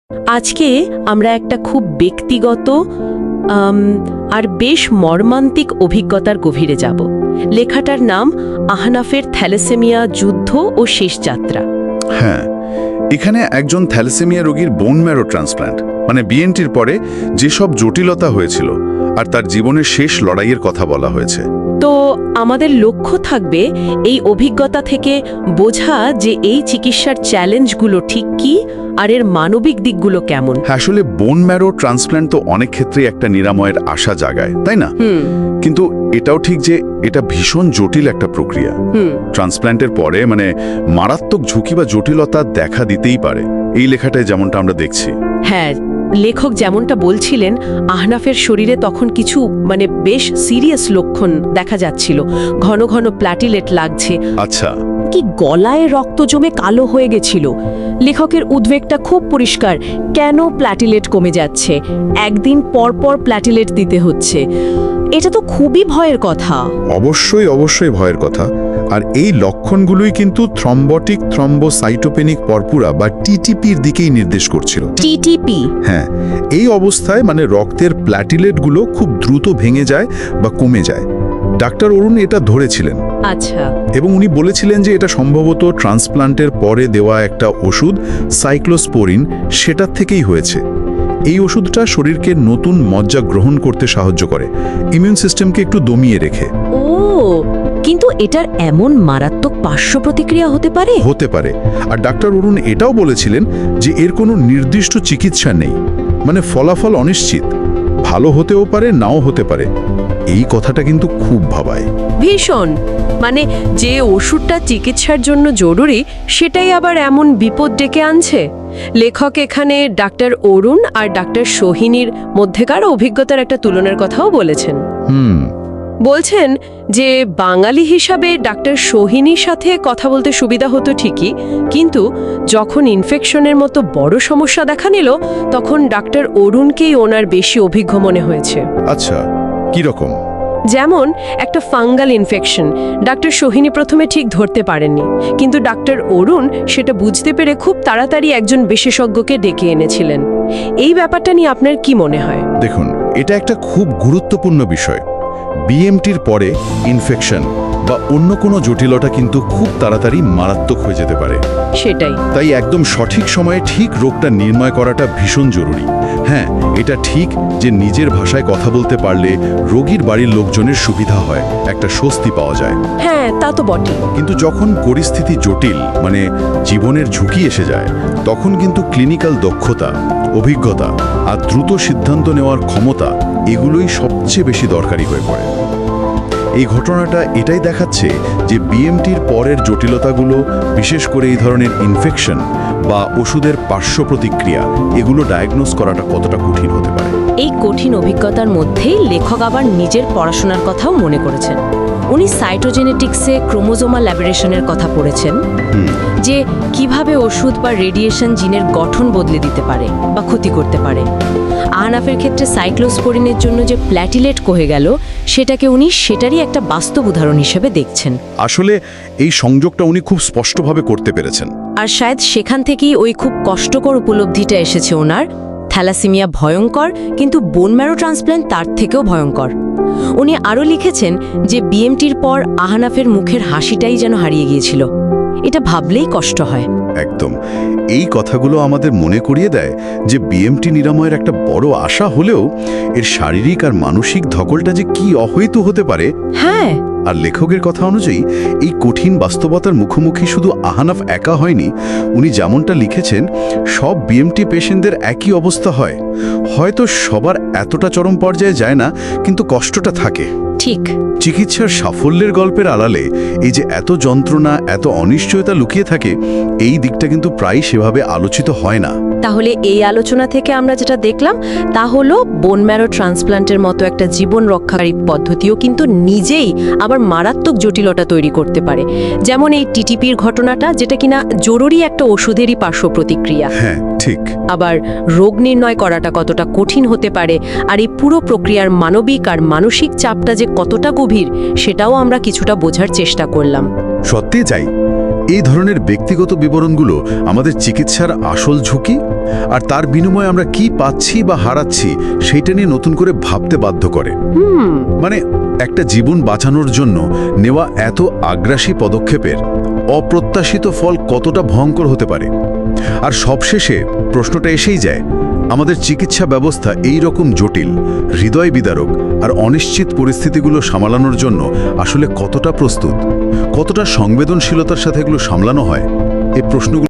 আজকে আমরা একটা খুব ব্যক্তিগত আর বেশ মর্মান্তিক অভিজ্ঞতার গভীরে যাব। লেখাটার নাম আহনাফের থ্যালাসেমিয়া যুদ্ধ ও শেষ যাত্রা। হ্যাঁ, এখানে একজন থ্যালাসেমিয়া রোগীর বোন ম্যারো ট্রান্সপ্ল্যান্ট মানে বিএনটির পরে যেসব জটিলতা হয়েছিল আর তার জীবনের শেষ লড়াইয়ের কথা বলা হয়েছে। তো আমাদের লক্ষ্য থাকবে এই অভিজ্ঞতা থেকে বোঝা যে এই চিকিৎসার চ্যালেঞ্জগুলো ঠিক কি আর এর মানবিক দিকগুলো কেমন। আসলে বোন ম্যারো ট্রান্সপ্ল্যান্ট তো অনেক ক্ষেত্রে একটা নিরাময়ের আশা জাগায়, তাই না? কিন্তু এটাও ঠিক যে এটা ভীষণ জটিল একটা প্রক্রিয়া। ট্রান্সপ্ল্যান্টের পরে মানে মারাত্মক ঝুঁকি বা জটিলতা দেখা দিতেই পারে, এই লেখাটায় যেমনটা আমরা দেখছি। হ্যাঁ, লেখক যেমনটা বলছিলেন, আহনাফের শরীরে তখন কিছু বেশ সিরিয়াস লক্ষণ দেখা যাচ্ছিল। ঘন ঘন প্ল্যাটিলেট লাগছে, আচ্ছা, কি গলায় রক্ত জমে কালো হয়ে গেছিল। লেখকের উদ্বেগটা খুব পরিষ্কার, কেন প্ল্যাটিলেট কমে যাচ্ছে, একদিন পর পর প্ল্যাটিলেট দিতে হচ্ছে। এটা তো খুবই ভয়ের কথা। অবশ্যই ভয়ের কথা। আর এই লক্ষণগুলোই কিন্তু থ্রম্বটিক থ্রম্বোসাইটোপেনিক পরপুরা বা টিটিপির দিকেই নির্দেশ করছিল। টিটিপি? হ্যাঁ, এই অবস্থায় রক্তের প্ল্যাটিলেটগুলো খুব দ্রুত ভেঙে যায় বা কমে যায়। ডাক্তার অরুণ এটা ধরেছিলেন। আচ্ছা। এবং উনি বলেছিলেন যে এটা সম্ভবত ট্রান্সপ্লান্টের পরে দেওয়া একটা ওষুধ সাইক্লোস্পোরিন, সেটার থেকেই হয়েছে। এই ওষুধটা শরীরকে নতুন মজ্জা গ্রহণ করতে সাহায্য করে, ইমিউন সিস্টেমকে একটু দমিয়ে রেখে। ও, কিন্তু এটার এমন মারাত্মক পার্শ্ব প্রতিক্রিয়া হতে পারে? হতে পারে। আর ডাক্তার অরুণ এটাও বলেছিলেন যে এর কোনো নির্দিষ্ট চিকিৎসা নেই, ফলাফল অনিশ্চিত, ভালো হতেও পারে নাও হতে পারে। এই কথাটা কিন্তু খুব ভাবায়। ভীষণ। যে ওষুধটা চিকিৎসার জন্য জরুরি সেটাই আবার এমন বিপদ ডেকে আনছে। লেখক এখানে ডাক্তার অরুণ আর ডাক্তার সোহিনীর মধ্যেকার অভিজ্ঞতার একটা তুলনার কথাও বলেছেন। বলছেন যে বাঙালি হিসাবে ডাক্তার সোহিনীর সাথে কথা বলতে সুবিধা হতো ঠিকই, কিন্তু যখন ইনফেকশনের মতো বড় সমস্যা দেখা নিল তখন ডাক্তার অরুণকেই ওনার বেশি অভিজ্ঞ মনে হয়েছে। আচ্ছা, কি রকম? যেমন একটা ফাঙ্গাল ইনফেকশন ডাক্তার সোহিনী প্রথমে ঠিক ধরতে পারেননি, কিন্তু ডাক্তার অরুণ সেটা বুঝতে পেরে খুব তাড়াতাড়ি একজন বিশেষজ্ঞকে ডেকে এনেছিলেন। এই ব্যাপারটা নিয়ে আপনার কি মনে হয়? দেখুন, এটা একটা খুব গুরুত্বপূর্ণ বিষয়। বিএমটির পরে ইনফেকশন বা অন্য কোনো জটিলতা কিন্তু খুব তাড়াতাড়ি মারাত্মক হয়ে যেতে পারে। সেটাই। তাই একদম সঠিক সময়ে ঠিক রোগটা নির্ণয় করাটা ভীষণ জরুরি। হ্যাঁ, এটা ঠিক যে নিজের ভাষায় কথা বলতে পারলে রোগীর বাড়ির লোকজনের সুবিধা হয়, একটা স্বস্তি পাওয়া যায়। হ্যাঁ, তা তো বটে। কিন্তু যখন পরিস্থিতি জটিল জীবনের ঝুঁকি এসে যায়, তখন কিন্তু ক্লিনিক্যাল দক্ষতা, অভিজ্ঞতা আর দ্রুত সিদ্ধান্ত নেওয়ার ক্ষমতা এগুলোই সবচেয়ে বেশি দরকারি হয়ে পড়ে। এই ঘটনাটা এটাই দেখাচ্ছে যে বিএমটির পরের জটিলতাগুলো, বিশেষ করে এই ধরনের ইনফেকশন বা ওষুধের পার্শ্ব প্রতিক্রিয়া, এগুলো ডায়াগনোজ করাটা কতটা কঠিন হতে পারে। এই কঠিন অভিজ্ঞতার মধ্যেই লেখক আবার নিজের পড়াশোনার কথাও মনে করেছেন। উনি সাইটোজেনেটিক্সে ক্রোমোজোমাল অ্যাবেরেশনের কথা পড়েছেন, যে কিভাবে ওষুধ বা রেডিয়েশন জিনের গঠন বদলে দিতে পারে বা ক্ষতি করতে পারে। আহনাফের ক্ষেত্রে সাইক্লোস্পোরিনের জন্য যে প্ল্যাটিলেট কমে গেল, সেটাকে উনি সেটারই একটা বাস্তব উদাহরণ হিসেবে দেখছেন। আসলে এই সংযোগটা উনি খুব স্পষ্টভাবে করতে পেরেছেন। আর শায়দ সেখান থেকেই ওই খুব কষ্টকর উপলব্ধিটা এসেছে ওনার, থ্যালাসেমিয়া ভয়ঙ্কর, কিন্তু বোন ম্যারো ট্রান্সপ্ল্যান্ট তার থেকেও ভয়ঙ্কর। উনি আরও লিখেছেন যে বিএমটির পর আহনাফের মুখের হাসিটাই যেন হারিয়ে গিয়েছিল। এটা ভাবলেই কষ্ট হয়। একদম। এই কথাগুলো আমাদের মনে করিয়ে দেয় যে বিএমটি নিরাময়ের একটা বড় আশা হলেও এর শারীরিক আর মানসিক ধকলটা যে কি অহৈতুক হতে পারে। হ্যাঁ। আর লেখকের কথা অনুযায়ী এই কঠিন বাস্তবতার মুখোমুখি শুধু আহনাফ একা হয়নি। উনি যেমনটা লিখেছেন, সব বিএমটি পেশেন্টদের একই অবস্থা হয়। হয়তো সবার এতটা চরম পর্যায়ে যায় না, কিন্তু কষ্টটা থাকে। ঠিক। চিকিৎসার সাফল্যের গল্পের আড়ালে এই যে এত যন্ত্রণা, এত অনিশ্চয়তা লুকিয়ে থাকে, এই দিকটা কিন্তু প্রায় সেভাবে আলোচিত হয় না। তাহলে এই আলোচনা থেকে আমরা যেটা দেখলাম তা হলো বোন ম্যারো ট্রান্সপ্ল্যান্টের মতো একটা জীবন রক্ষাকারী পদ্ধতিও কিন্তু নিজেই আবার মারাত্মক জটিলতা তৈরি করতে পারে। যেমন এই টিটিপির ঘটনাটা, যেটা কিনা জরুরি একটা ওষুধেরই পার্শ্ব প্রতিক্রিয়া। হ্যাঁ, ঠিক। আবার রোগ নির্ণয় করাটা কতটা কঠিন হতে পারে, আর এই পুরো প্রক্রিয়ার মানবিক আর মানসিক চাপটা যে কতটা গভীর, সেটাও আমরা কিছুটা বোঝার চেষ্টা করলাম। সত্যি চাই এই ধরনের ব্যক্তিগত বিবরণগুলো আমাদের চিকিৎসার আসল ঝুঁকি, আর তার বিনিময়ে আমরা কি পাচ্ছি বা হারাচ্ছি সেইটা নিয়ে নতুন করে ভাবতে বাধ্য করে। মানে একটা জীবন বাঁচানোর জন্য নেওয়া এত আগ্রাসী পদক্ষেপের অপ্রত্যাশিত ফল কতটা ভয়ঙ্কর হতে পারে। আর সবশেষে প্রশ্নটা এসেই যায়, আমাদের চিকিৎসা ব্যবস্থা এই রকম জটিল, হৃদয় বিদারক আর অনিশ্চিত পরিস্থিতিগুলো সামলানোর জন্য আসলে কতটা প্রস্তুত, কতটা সংবেদনশীলতার সাথে এগুলো সামলানো হয়? এই প্রশ্নগুলো